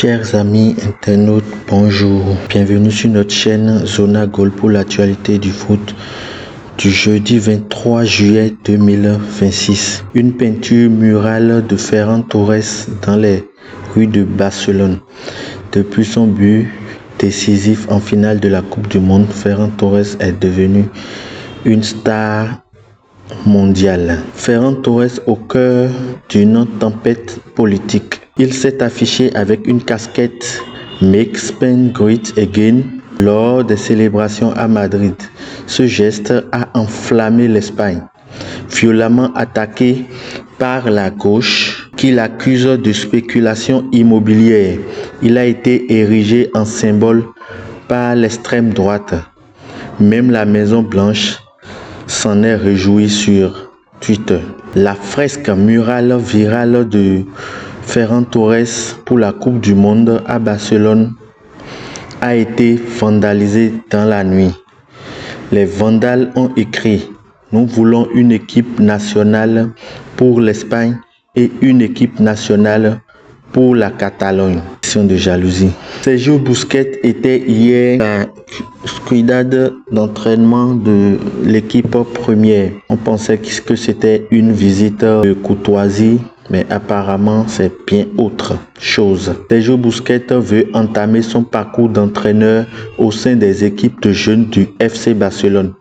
Chers amis internautes, bonjour. Bienvenue sur notre chaîne Zona Goal pour l'actualité du foot du jeudi 23 juillet 2026. Une peinture murale de Ferran Torres dans les rues de Barcelone. Depuis son but décisif en finale de la Coupe du Monde, Ferran Torres est devenu une star mondiale. Ferran Torres au cœur d'une tempête politique. Il s'est affiché avec une casquette Make Spain Great Again lors des célébrations à Madrid. Ce geste a enflammé l'Espagne, violemment attaquée par la gauche qui l'accuse de spéculation immobilière. Il a été érigé en symbole par l'extrême droite. Même la Maison Blanche s'en est réjoui sur Twitter. La fresque murale virale de Ferran Torres pour la Coupe du Monde à Barcelone a été vandalisée dans la nuit. Les vandales ont écrit « Nous voulons une équipe nationale pour l'Espagne et une équipe nationale pour la Catalogne ». Question de jalousie. Sergio Busquets était hier la squad d'entraînement de l'équipe première. On pensait que c'était une visite de courtoisie, mais apparemment c'est bien autre chose. Sergio Busquets veut entamer son parcours d'entraîneur au sein des équipes de jeunes du FC Barcelone.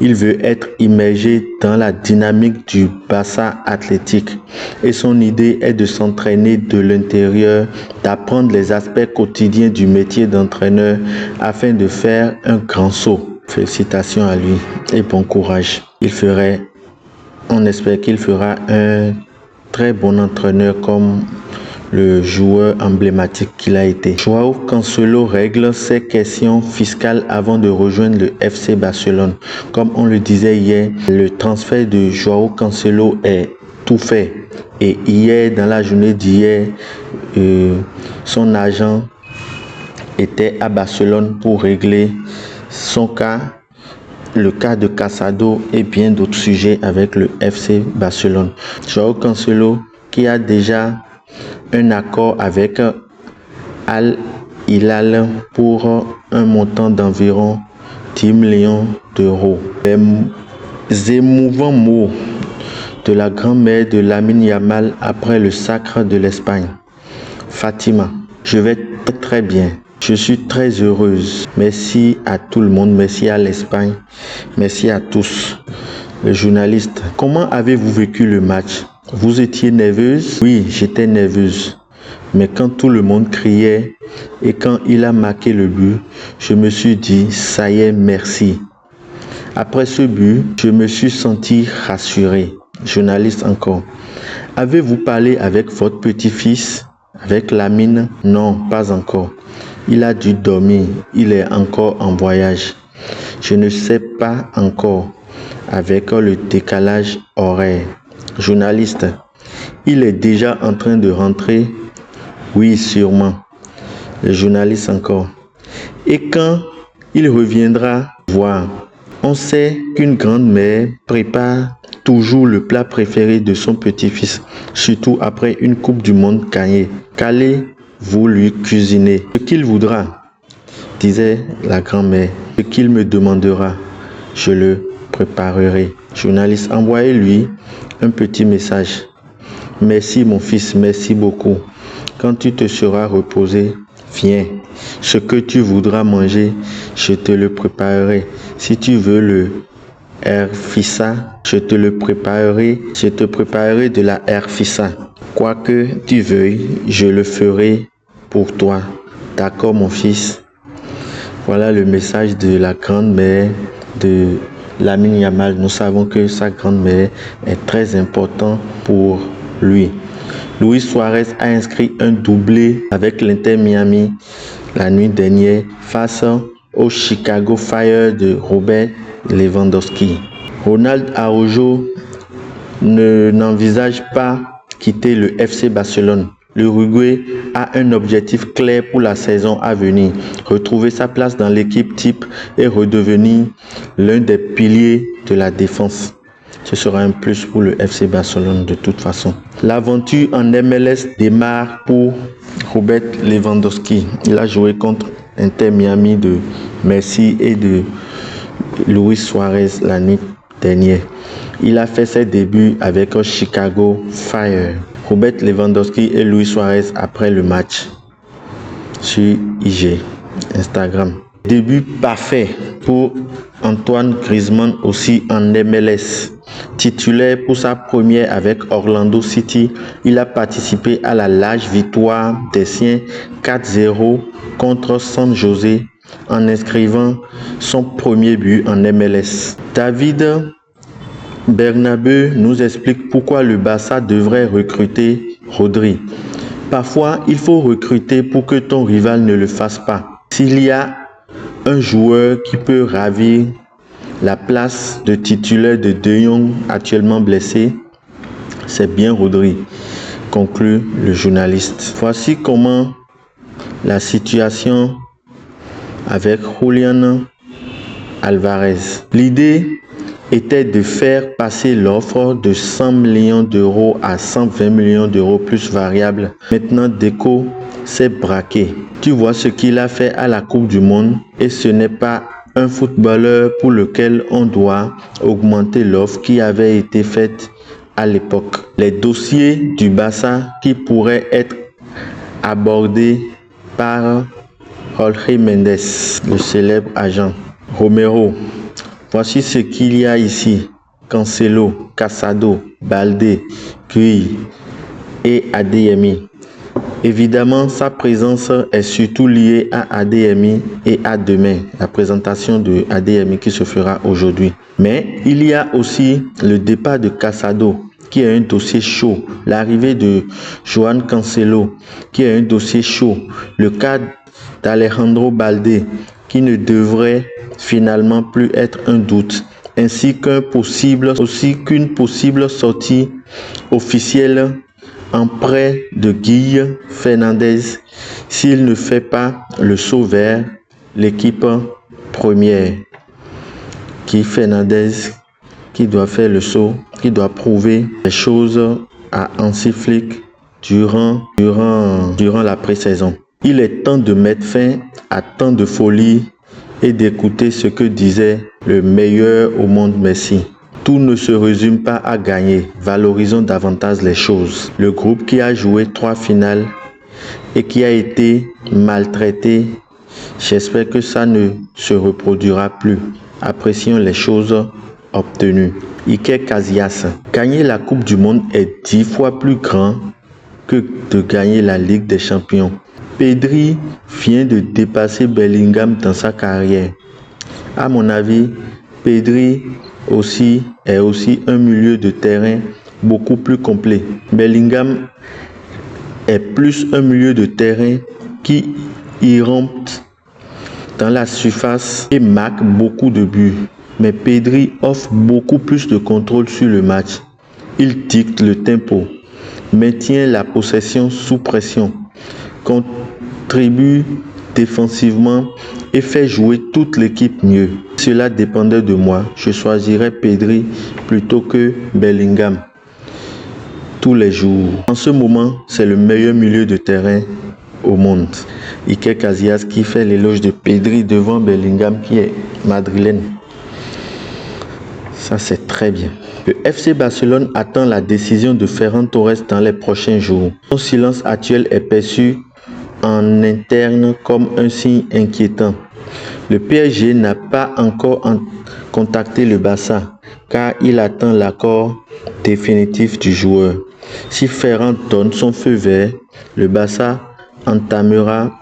Il veut être immergé dans la dynamique du Barça Athletic et son idée est de s'entraîner de l'intérieur, d'apprendre les aspects quotidiens du métier d'entraîneur afin de faire un grand saut. Félicitations à lui et bon courage. On espère qu'il fera un très bon entraîneur comme le joueur emblématique qu'il a été. Joao Cancelo règle ses questions fiscales avant de rejoindre le FC Barcelone. Comme on le disait hier, le transfert de Joao Cancelo est tout fait. Et hier, dans la journée d'hier, son agent était à Barcelone pour régler son cas, le cas de Casado et bien d'autres sujets avec le FC Barcelone. Joao Cancelo qui a déjà un accord avec Al Hilal pour un montant d'environ 10 millions d'euros. Les émouvants mots de la grand-mère de Lamine Yamal après le sacre de l'Espagne. Fatima, je vais très bien. Je suis très heureuse. Merci à tout le monde. Merci à l'Espagne. Merci à tous. Le journaliste, comment avez-vous vécu le match? Vous étiez nerveuse? Oui, j'étais nerveuse. Mais quand tout le monde criait et quand il a marqué le but, je me suis dit, ça y est, merci. Après ce but, je me suis senti rassuré. Journaliste encore. Avez-vous parlé avec votre petit-fils? Avec Lamine? Non, pas encore. Il a dû dormir. Il est encore en voyage. Je ne sais pas encore avec le décalage horaire. Journaliste, il est déjà en train de rentrer? Oui, sûrement. Le journaliste encore. Et quand il reviendra voir? On sait qu'une grand-mère prépare toujours le plat préféré de son petit-fils, surtout après une Coupe du Monde gagnée. Qu'allez-vous lui cuisiner? Ce qu'il voudra, disait la grand-mère. Ce qu'il me demandera, je le préparerai. Journaliste, envoyez-lui un petit message. Merci mon fils, merci beaucoup. Quand tu te seras reposé, viens. Ce que tu voudras manger, je te le préparerai. Si tu veux le herfissa, je te préparerai de la herfissa. Quoi que tu veuilles, je le ferai pour toi. D'accord mon fils? Voilà le message de la grand-mère de Lamine Yamal. Nous savons que sa grand-mère est très importante pour lui. Luis Suarez a inscrit un doublé avec l'Inter Miami la nuit dernière face au Chicago Fire de Robert Lewandowski. Ronald Araujo n'envisage pas quitter le FC Barcelone. L'Uruguay a un objectif clair pour la saison à venir, retrouver sa place dans l'équipe type et redevenir l'un des piliers de la défense. Ce sera un plus pour le FC Barcelone de toute façon. L'aventure en MLS démarre pour Robert Lewandowski, il a joué contre Inter Miami de Messi et de Luis Suarez l'année dernière. Il a fait ses débuts avec Chicago Fire. Robert Lewandowski et Luis Suarez après le match sur IG, Instagram. Début parfait pour Antoine Griezmann aussi en MLS. Titulaire pour sa première avec Orlando City, il a participé à la large victoire des siens 4-0 contre San José en inscrivant son premier but en MLS. David Bernabeu nous explique pourquoi le Barça devrait recruter Rodri. Parfois, il faut recruter pour que ton rival ne le fasse pas. S'il y a un joueur qui peut ravir la place de titulaire de De Jong actuellement blessé, c'est bien Rodri, conclut le journaliste. Voici comment la situation avec Julián Alvarez. L'idée était de faire passer l'offre de 100 millions d'euros à 120 millions d'euros plus variable. Maintenant, Deco s'est braqué. Tu vois ce qu'il a fait à la Coupe du Monde et ce n'est pas un footballeur pour lequel on doit augmenter l'offre qui avait été faite à l'époque. Les dossiers du Barça qui pourraient être abordés par Jorge Mendes, le célèbre agent. Romero. Voici ce qu'il y a ici. Cancelo, Casado, Balde, Gui et Adeyemi. Évidemment, sa présence est surtout liée à Adeyemi et à demain, la présentation de Adeyemi qui se fera aujourd'hui. Mais il y a aussi le départ de Casado, qui est un dossier chaud. L'arrivée de Joan Cancelo, qui est un dossier chaud. Le cas d'Alejandro Balde, qui ne devrait finalement plus être un doute, ainsi qu'une possible sortie officielle en prêt de Guy Fernandez s'il ne fait pas le saut vers l'équipe première. Guy Fernandez qui doit faire le saut, qui doit prouver les choses à Hansi Flick durant la pré-saison. Il est temps de mettre fin à tant de folie et d'écouter ce que disait le meilleur au monde, Messi. Tout ne se résume pas à gagner. Valorisons davantage les choses. Le groupe qui a joué 3 finales et qui a été maltraité, j'espère que ça ne se reproduira plus. Apprécions les choses obtenues. Iker Casillas. Gagner la Coupe du Monde est 10 fois plus grand que de gagner la Ligue des Champions. Pedri vient de dépasser Bellingham dans sa carrière. À mon avis, Pedri est aussi un milieu de terrain beaucoup plus complet. Bellingham est plus un milieu de terrain qui irrompt dans la surface et marque beaucoup de buts. Mais Pedri offre beaucoup plus de contrôle sur le match. Il dicte le tempo, maintient la possession sous pression, contribue défensivement et fait jouer toute l'équipe mieux. Si cela dépendait de moi, je choisirais Pedri plutôt que Bellingham tous les jours. En ce moment, c'est le meilleur milieu de terrain au monde. Iker Casillas qui fait l'éloge de Pedri devant Bellingham qui est madrilène. Ça, c'est très bien. Le FC Barcelone attend la décision de Ferran Torres dans les prochains jours. Son silence actuel est perçu en interne comme un signe inquiétant. Le PSG n'a pas encore contacté le Barça car il attend l'accord définitif du joueur. Si Ferran donne son feu vert, le Barça entamera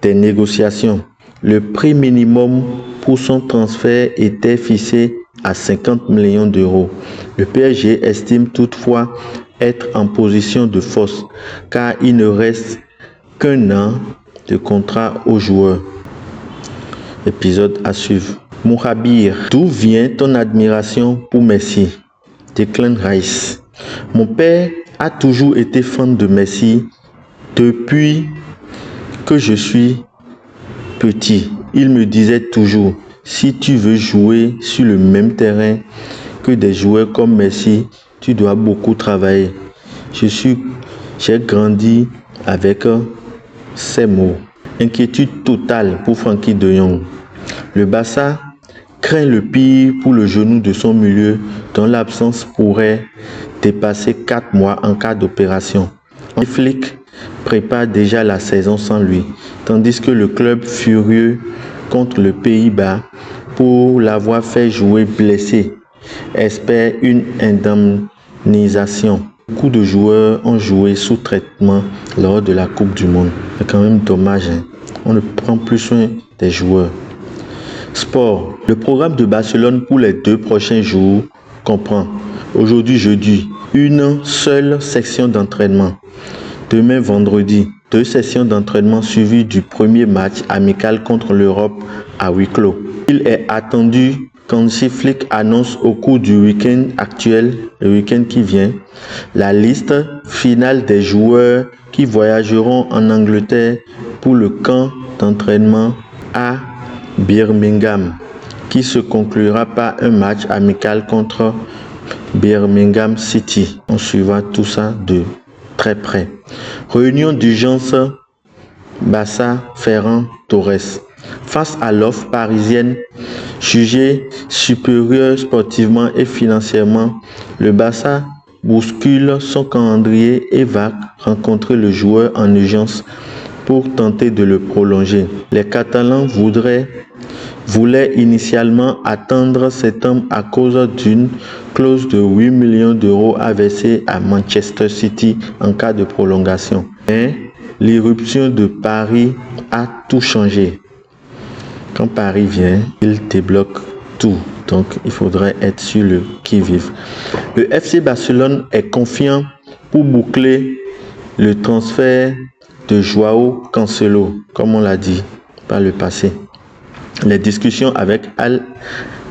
des négociations. Le prix minimum pour son transfert était fixé à 50 millions d'euros. Le PSG estime toutefois être en position de force car il ne reste qu'un an de contrat au joueur. Épisode à suivre. Mourabir, d'où vient ton admiration pour Messi? Declan Rice. Mon père a toujours été fan de Messi depuis que je suis petit. Il me disait toujours, si tu veux jouer sur le même terrain que des joueurs comme Messi, tu dois beaucoup travailler. J'ai grandi avec ces mots. Inquiétude totale pour Frenkie de Jong. Le Barça craint le pire pour le genou de son milieu dont l'absence pourrait dépasser 4 mois en cas d'opération. Flick prépare déjà la saison sans lui, tandis que le club furieux contre le Pays-Bas pour l'avoir fait jouer blessé espère une indemnisation. Beaucoup de joueurs ont joué sous traitement lors de la Coupe du Monde. C'est quand même dommage, hein? On ne prend plus soin des joueurs. Sport. Le programme de Barcelone pour les 2 prochains jours comprend aujourd'hui jeudi, une seule section d'entraînement. Demain vendredi, 2 sessions d'entraînement suivies du premier match amical contre l'Europe à huis clos. Il est attendu qu'Hansi Flick annonce au cours du week-end actuel, le week-end qui vient, la liste finale des joueurs qui voyageront en Angleterre pour le camp d'entraînement à Birmingham, qui se conclura par un match amical contre Birmingham City. On suivra tout ça de très près. Réunion d'urgence Barça Ferran Torres. Face à l'offre parisienne jugée supérieure sportivement et financièrement, le Barça bouscule son calendrier et va rencontrer le joueur en urgence pour tenter de le prolonger. Les Catalans voulaient initialement attendre septembre à cause d'une clause de 8 millions d'euros à verser à Manchester City en cas de prolongation. Mais l'irruption de Paris a tout changé. Quand Paris vient, il débloque tout. Donc, il faudrait être sur le qui-vive. Le FC Barcelone est confiant pour boucler le transfert de Joao Cancelo, comme on l'a dit par le passé. Les discussions avec Al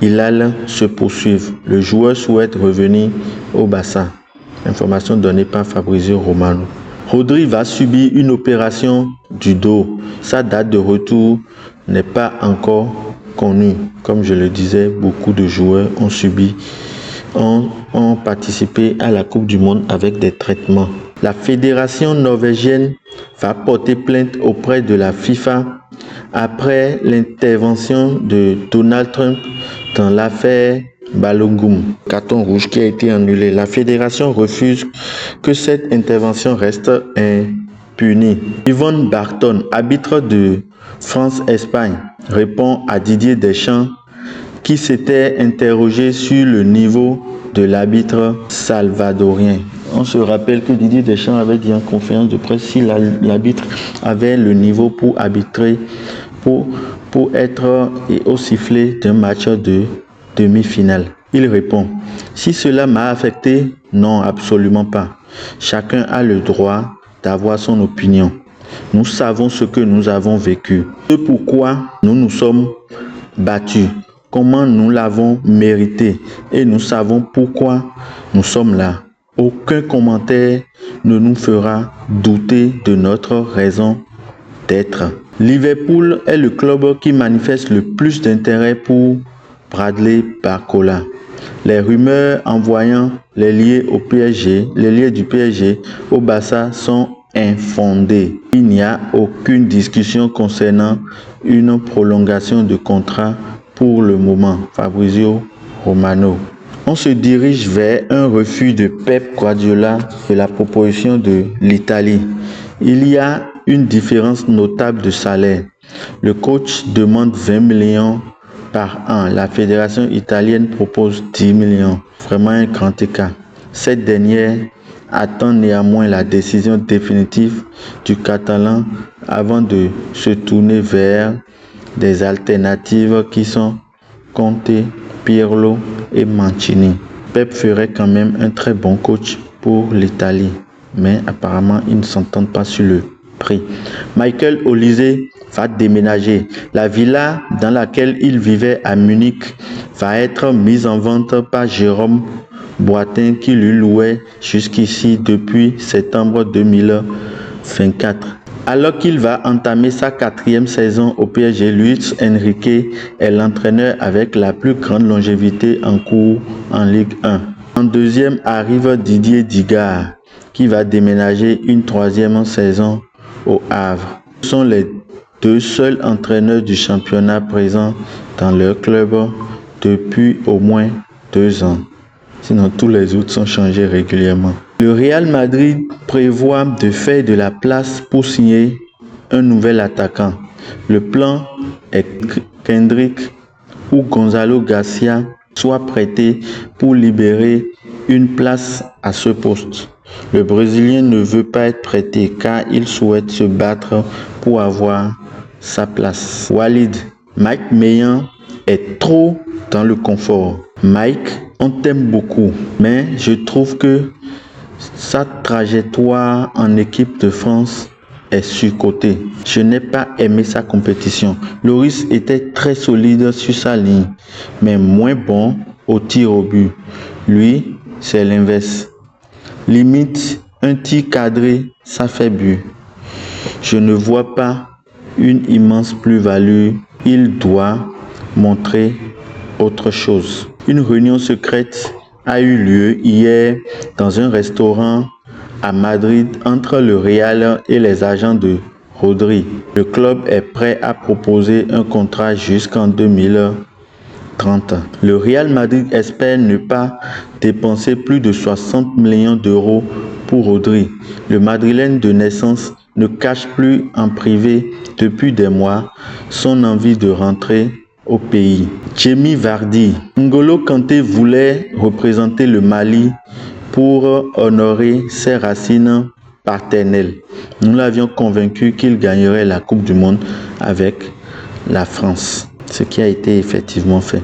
Hilal se poursuivent. Le joueur souhaite revenir au Barça. Information donnée par Fabrizio Romano. Rodri va subir une opération du dos. Sa date de retour n'est pas encore connue. Comme je le disais, beaucoup de joueurs ont participé à la Coupe du Monde avec des traitements. La fédération norvégienne va porter plainte auprès de la FIFA après l'intervention de Donald Trump dans l'affaire Balogun, carton rouge qui a été annulé. La fédération refuse que cette intervention reste impunie. Yvonne Barton, arbitre de France-Espagne, répond à Didier Deschamps qui s'était interrogé sur le niveau de l'arbitre salvadorien. On se rappelle que Didier Deschamps avait dit en conférence de presse si l'arbitre avait le niveau pour arbitrer, pour être au sifflet d'un match de demi-finale. Il répond, si cela m'a affecté, non, absolument pas. Chacun a le droit d'avoir son opinion. Nous savons ce que nous avons vécu, ce pourquoi nous nous sommes battus, comment nous l'avons mérité et nous savons pourquoi nous sommes là. Aucun commentaire ne nous fera douter de notre raison d'être. Liverpool est le club qui manifeste le plus d'intérêt pour Bradley Barcola. Les rumeurs envoyant les liés du PSG au Barça sont infondées. Il n'y a aucune discussion concernant une prolongation de contrat pour le moment. Fabrizio Romano. On se dirige vers un refus de Pep Guardiola de la proposition de l'Italie. Il y a une différence notable de salaire. Le coach demande 20 millions par an. La fédération italienne propose 10 millions. Vraiment un grand écart. Cette dernière attend néanmoins la décision définitive du Catalan avant de se tourner vers des alternatives qui sont Conte, Pirlo et Mancini. Pep ferait quand même un très bon coach pour l'Italie, mais apparemment ils ne s'entendent pas sur le prix. Michael Olise va déménager. La villa dans laquelle il vivait à Munich va être mise en vente par Jérôme Boateng qui lui louait jusqu'ici depuis septembre 2024. Alors qu'il va entamer sa 4e saison au PSG, Luis Enrique est l'entraîneur avec la plus grande longévité en cours en Ligue 1. En deuxième arrive Didier Digard qui va déménager une 3e saison au Havre. Ce sont les deux seuls entraîneurs du championnat présents dans leur club depuis au moins 2 ans. Sinon, tous les autres sont changés régulièrement. Le Real Madrid prévoit de faire de la place pour signer un nouvel attaquant. Le plan est qu'Hendrick ou Gonzalo Garcia soient prêtés pour libérer une place à ce poste. Le Brésilien ne veut pas être prêté car il souhaite se battre pour avoir sa place. Walid, Mike Maignan est trop dans le confort. Mike, on t'aime beaucoup, mais je trouve que sa trajectoire en équipe de France est surcotée. Je n'ai pas aimé sa compétition. Loris était très solide sur sa ligne, mais moins bon au tir au but. Lui, c'est l'inverse. Limite, un tir cadré, ça fait but. Je ne vois pas une immense plus-value. Il doit montrer autre chose. Une réunion secrète a eu lieu hier dans un restaurant à Madrid entre le Real et les agents de Rodri. Le club est prêt à proposer un contrat jusqu'en 2030. Le Real Madrid espère ne pas dépenser plus de 60 millions d'euros pour Rodri. Le Madrilène de naissance ne cache plus en privé depuis des mois son envie de rentrer au pays. Jamie Vardy. N'Golo Kanté voulait représenter le Mali pour honorer ses racines paternelles. Nous l'avions convaincu qu'il gagnerait la Coupe du Monde avec la France, ce qui a été effectivement fait.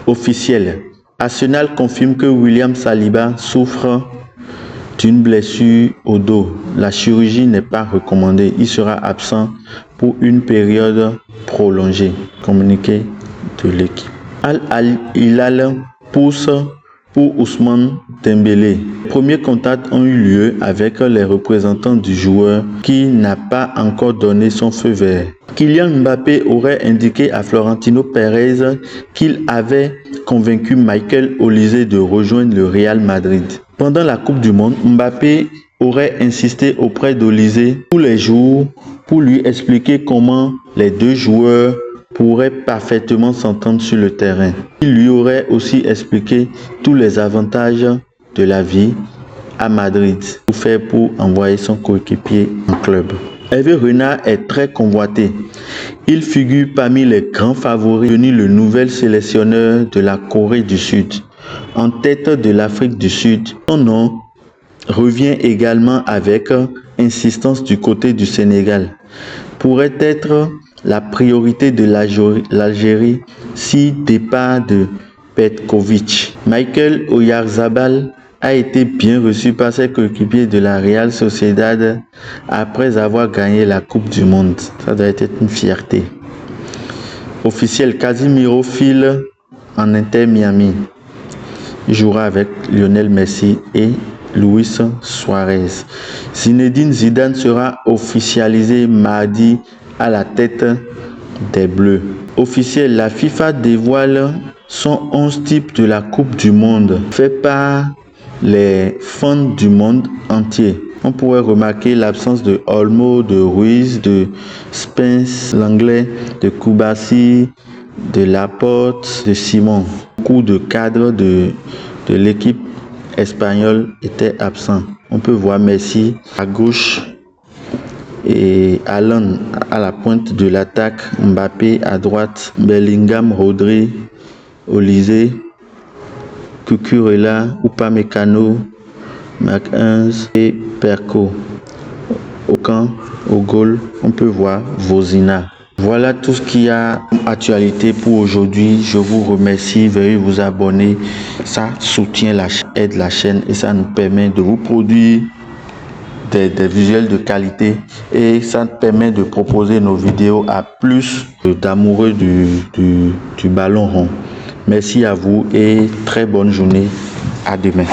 Officiel. Arsenal confirme que William Saliba souffre d'une blessure au dos. La chirurgie n'est pas recommandée. Il sera absent pour une période prolongée. Communiqué de l'équipe. Al Hilal pousse pour Ousmane Dembélé. Les premiers contacts ont eu lieu avec les représentants du joueur qui n'a pas encore donné son feu vert. Kylian Mbappé aurait indiqué à Florentino Pérez qu'il avait convaincu Michael Olise de rejoindre le Real Madrid. Pendant la Coupe du Monde, Mbappé aurait insisté auprès d'Olise tous les jours pour lui expliquer comment les deux joueurs pourraient parfaitement s'entendre sur le terrain. Il lui aurait aussi expliqué tous les avantages de la vie à Madrid, tout faire pour envoyer son coéquipier en club. Hervé Renard est très convoité. Il figure parmi les grands favoris devenus le nouvel sélectionneur de la Corée du Sud, en tête de l'Afrique du Sud. Son nom revient également avec insistance du côté du Sénégal. Pourrait être la priorité de l'Algérie si départ de Petkovic. Michael Oyarzabal a été bien reçu par ses coéquipiers de la Real Sociedad après avoir gagné la Coupe du Monde. Ça doit être une fierté. Officiel, Casemiro file en Inter Miami. Il jouera avec Lionel Messi et Luis Suarez. Zinedine Zidane sera officialisé mardi à la tête des Bleus. Officiel, la FIFA dévoile son 11 types de la Coupe du Monde, fait par les fans du monde entier. On pourrait remarquer l'absence de Olmo, de Ruiz, de Spence, l'anglais, de Koubassi, de Laporte, de Simon. Beaucoup de cadres de l'équipe espagnole étaient absents. On peut voir Messi à gauche et Haaland à la pointe de l'attaque, Mbappé à droite, Bellingham, Rodri, Olise, Cucurella, Upamecano, McHenz et Perko. Au camp, au goal, on peut voir Vozina. Voilà tout ce qu'il y a comme actualité pour aujourd'hui. Je vous remercie. Veuillez vous abonner. Ça soutient la chaîne, aide la chaîne et ça nous permet de vous produire des visuels de qualité et ça nous permet de proposer nos vidéos à plus d'amoureux du ballon rond. Merci à vous et très bonne journée. À demain.